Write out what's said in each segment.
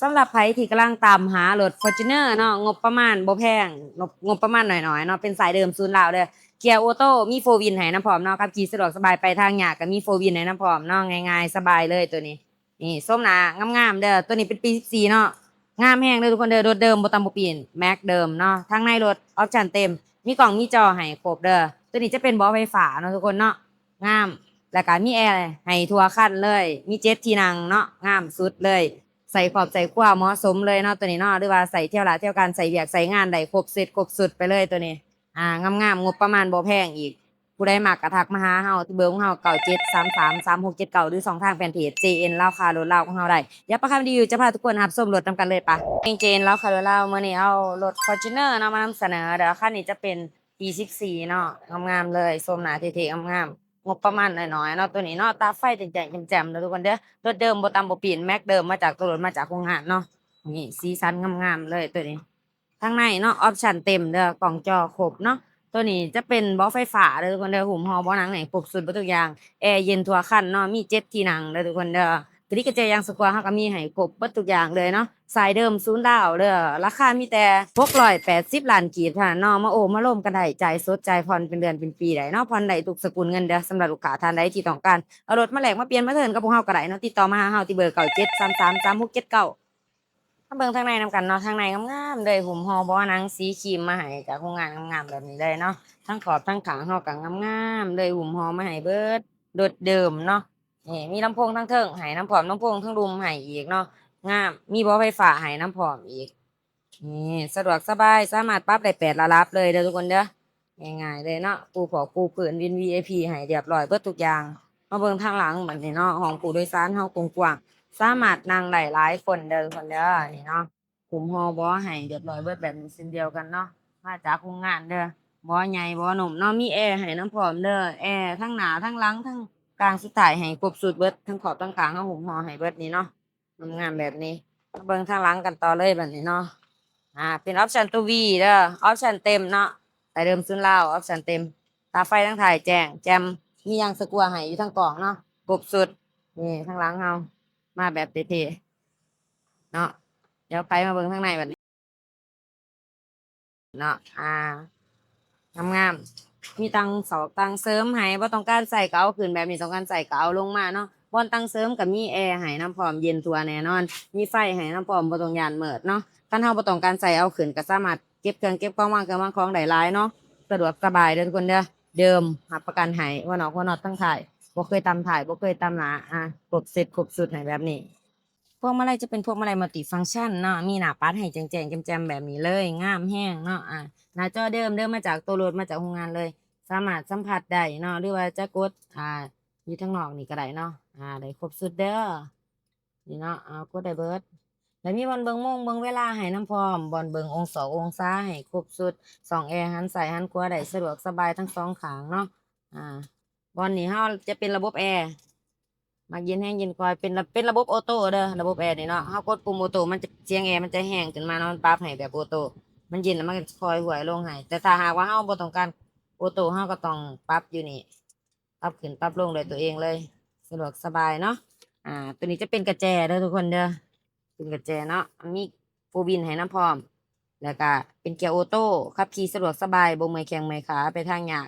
สำหรับใครที่กำลังตามหารถ Fortuner เนาะงบประมาณบ่แพงงบประมาณหน่อยๆเนาะเป็นสายเดิมศูนย์ลาวเด้อเกียร์ออโต้มีโฟวินให้น้ำพร้อมเนาะขับขี่สะดวกสบายไปทางยากก็มีโฟวินให้น้ำพร้อมเนาะง่ายๆสบายเลยตัวนี้นี่ส้มหนางามๆเด้อตัวนี้เป็นปี14เนาะงามแฮงเด้อทุกคนเด้อรถเดิมบ่ต่ำบ่เปลี่ยนแม็กเดิมเนาะทางในรถออปชั่นเต็มมีกล่องมีจอให้ครบเด้อตัวนี้จะเป็นเบาะไฟฟ้าเนาะทุกคนเนาะงามแล้วก็มีแอร์ให้ทั่วคันเลยมี7ที่นั่งเนาะงามสุดเลย ใส่ขอบใส่ขั้วเหมาะสมเลยเนาะตัวนี้เนาะหรือว่าใส่เที่ยวละเที่ยวกันใส่เบียกใส่งานได้ครบเสร็จครบสุดไปเลยตัวนี้งามๆงบประมาณบ่แพงอีกผู้ใดมักกระทักมาหาเฮาที่เบอร์ของเฮา97333679หรือ2ทางแฟนเพจ JN เล่าคารถเล่าของเฮาได้เดี๋ยวประคำดีอยู่จะพาทุกคนรับชมรถนำกันเลยปะJN เล่าคารถเล่ามื้อนี้เอารถ Fortuner เนาะมานำเสนอเดี๋ยวคันนี้จะเป็น E14 เนาะงามๆเลยส้มหนาเท่ๆงามๆงบประมาณน้อยๆเนาะตัวนี้เนาะตาไฟแจ่งๆแจ่มๆเด้อทุกคนเด้อ รถเดิมบ่ตามบ่เปลี่ยนแม็กเดิมมาจากตัวรถมาจากโรงงานเนาะนี่สีสันงามๆเลยตัวนี้ข้างในเนาะออปชั่นเต็มเด้อกล่องจอครบเนาะตัวนี้จะเป็นเบาะไฟฟ้าเด้อทุกคนเด้อหุ่มฮอเบาะหนังไหนครบสุดเบ่ทุกอย่างแอร์เย็นทั่วคันเนาะมี7ที่นั่งเด้อทุกคนเด้อกระดิกกระเจยางสกวาเฮาก็มีให้ครบเบิดทุกอย่างเลยเนาะสายเดิมศูนย์ดาวเด้อราคามีแต่680ล้านกีบเท่านั้นเนาะมาโอ้มาร่วมกันได้จ่ายสดจ่ายผ่อนเป็นเดือนเป็นปีได้เนาะผ่อนได้ทุกสกุลเงินเด้อสำหรับลูกค้าท่านใดที่ต้องการ เอารถมาแลกมาเปลี่ยนมาเทิร์นกับพวกเฮาก็ได้เนาะติดต่อมาหาเฮาที่เบอร์97333679ถ้าเบิ่งทางในนำกันเนาะทางในงามๆเลยหุ้มห่อบ่หนังสีครีมมาให้จากโรงงานงามๆแบบนี้เลยเนาะทั้งขอบทั้งขางเฮาก็งามๆเลยหุ้มห่อมาให้เบิดรถเดิมเนาะนี่มีลำโพงทั้งเทิงให้น้ำพร้อมลำโพงทั้งรุมให้อีกเนาะงามมีเบาะไฟฟ้าให้น้ำพร้อมอีกนี่สะดวกสบายสามารถปรับได้8ระดับเลยเด้อทุกคนเด้อง่ายๆเลยเนาะปูผอกปูพื้นวิน VIP ให้เรียบร้อยเบิดทุกอย่าง มาเบิ่งทางหลังเหมือนนี่เนาะห้องผู้โดยสารเฮากว้างๆสามารถนั่งได้หลายคนเด้อคนเด้อนี่เนาะคุมฮอบ่ให้เรียบร้อยเบิดแบบนี้เช่นเดียวกันเนาะมาจากโรงงานเด้อบ่ใหญ่บ่หนุ่มเนาะมีแอร์ให้น้ำพร้อมเด้อแอร์ทั้งหน้าทั้งหลังทั้งกลางสุดท้ายให้ครบสุดเบิดทั้งขอบทั้งกลางเฮาหุมฮอให้เบิดนี่เนาะงามๆแบบนี้มาเบิ่งทางหลังกันต่อเลยแบบนี้เนาะเป็นออปชันตัว V เด้อออปชันเต็มเนาะแต่เดิมซุนลาวออปชันเต็มตาไฟทั้งถ่ายแจ้งแจ่มมียางสกัวให้อยู่ทั้งกล่องเนาะ ครบสุดนี่ข้างหลังเฮามาแบบเท่ๆเนาะเดี๋ยวไปมาเบิ่งข้างในแบบนี้เนาะงามๆมีตังเสาตังเสริมให้บ่ต้องการใส่ก็เอาขึ้นแบบนี้ต้องการใส่ก็เอาลงมาเนาะบ่ตังเสริมก็มีแอร์ให้น้ำพร้อมเย็นทั่วแน่นอนมีไฟให้น้ำพร้อมบ่ต้องย้านมืดเนาะคันเฮาบ่ต้องการใส่เอาขึ้นก็สามารถเก็บเครื่องเก็บของวางเครื่องวางของได้หลายเนาะสะดวกสบายเด้อทุกคนเด้อเดิมรับประกันให้ว่านอกว่านอกทั้งถ่าย บ่เคยตำถ่ายบ่เคยตำหนาครบเสร็จครบสูตรให้แบบนี้พวงมาลัยจะเป็นพวงมาลัยมัลติฟังก์ชันเนาะมีหน้าปัดให้แจ้งๆแจ่มๆแบบนี้เลยงามแฮงเนาะหน้าจอเดิมมาจากตัวรถมาจากโรงงานเลยสามารถสัมผัสได้เนาะหรือว่าจะกดอยู่ข้างนอกนี่ก็ได้เนาะได้ครบสุดเด้อนี่เนาะกดได้เบิดแล้วมีบอลเบิ่งโมงเบิ่งเวลาให้นำพร้อมบอลเบิ่งองศาให้ครบสุดส่องแอร์หันซ้ายหันขวาได้สะดวกสบายทั้งสองข้างเนาะอ่า บอลนี่เฮาจะเป็นระบบแอร์มักเย็นแห้งเย็นคอยเป็นระบบออโต้เด้อระบบแอร์นี่เนาะเฮากดปุ่มออโต้มันจะเสียงแอร์มันจะแห้งขึ้นมาเนาะมันปรับให้แบบออโต้มันเย็นแล้วมันก็คอยหวยลงให้แต่ถ้าหากว่าเฮาบ่ต้องการออโต้เฮาก็ต้องปรับอยู่นี่ปรับขึ้นปรับลงด้วยตัวเองเลยสะดวกสบายเนาะตัวนี้จะเป็นกระแจเด้อทุกคนเด้อเป็นกระแจเนาะมีโฟร์วินให้น้ำพร้อมแล้วก็เป็นเกียร์ออโต้ขับขี่สะดวกสบายบ่เมื่อยแข้งเมื่อยขาไปทางยาก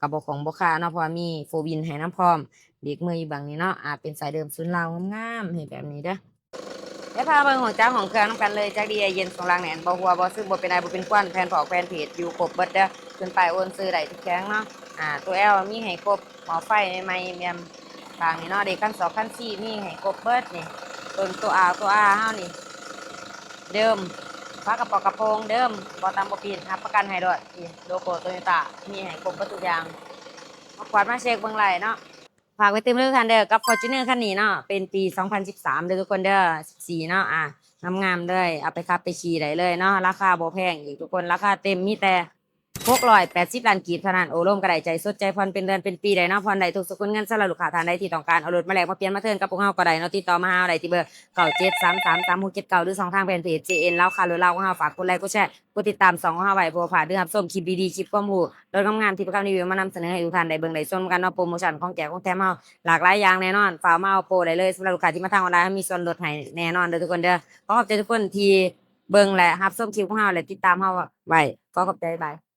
กับบของบ่คาเนาะเพราะว่ามีโฟวินให้น้ำพร้อมเด็กมืออยู่บางนี้เนาะเป็นสายเดิมศูนย์ราวงามๆให้แบบนี้เด้อเดี๋ยวพาเบิ่งของจ้าของเครื่องนำกันเลยจักดีไอเย็นสองรางแหนนบ่หัวบ่ซึ่งบ่เป็นไอบ่เป็นควันแผ่นผอกแผ่นเพจอยู่ครบเบิดเด้อขึ้นไปโอนซื้อได้ทุกแข้งเนาะตัว L มีให้ครบหม้อไฟใหม่ๆแม่มบางนี่เนาะเด็กคัน2คัน4มีให้ครบเบิดนี่ตัว R เฮานี่เดิมฝากระป๋องกระโปรงเดิมบ่ตามบ่ปีนรับประกันให้ด้วยนี่โลโก้โตโยต้ามีให้ครบเบิดทุกอย่าง มากวาดมาเช็คเบิ่งไหลเนาะฝากไว้เต็มเรื่องคันเด้อกับ Fortuner คันนี้เนาะเป็นปี2013เด้อทุกคนเด้อ14เนาะงามๆเลยเอาไปขับไปขี่ได้เลยเนาะราคาบ่แพงอีกทุกคนราคาเต็มมีแต่ 680ล้านกีบเท่านั้นโอ้ร่วมกระไดใจสดใจผ่อนเป็นเดือนเป็นปีได้เนาะผ่อนได้ทุกสกุลเงินสำหรับลูกค้าท่านใดที่ต้องการเอารถมาแลกมาเปลี่ยนมาเทิร์นกับพวกเฮาก็ได้เนาะติดต่อมาหาเราได้ที่เบอร์97333679หรือช่องทางแฟนเพจ JN แล้วค่ะรถเราของเฮาฝากกดไลค์กดแชร์กดติดตาม2ของเฮาไว้เพื่อบ่พลาดเด้อครับส้มคลิปดีๆคลิปความรู้รถงามๆที่ประกันรีวิวมานำเสนอให้ทุกท่านได้เบิ่งได้ชมกันเนาะโปรโมชั่นของแจกของแถมเฮาหลากหลายอย่างแน่นอนฝากมาเอาโปรได้เลยสำหรับลูกค้าที่มาทางออนไลน์มีส่วนลดให้แน่นอนเด้อทุกคนเด้อขอขอบใจทุกคนที่เบิ่งและรับชมคลิปของเฮาและติดตามเฮาไว้ขอขอบใจบ๊ายบาย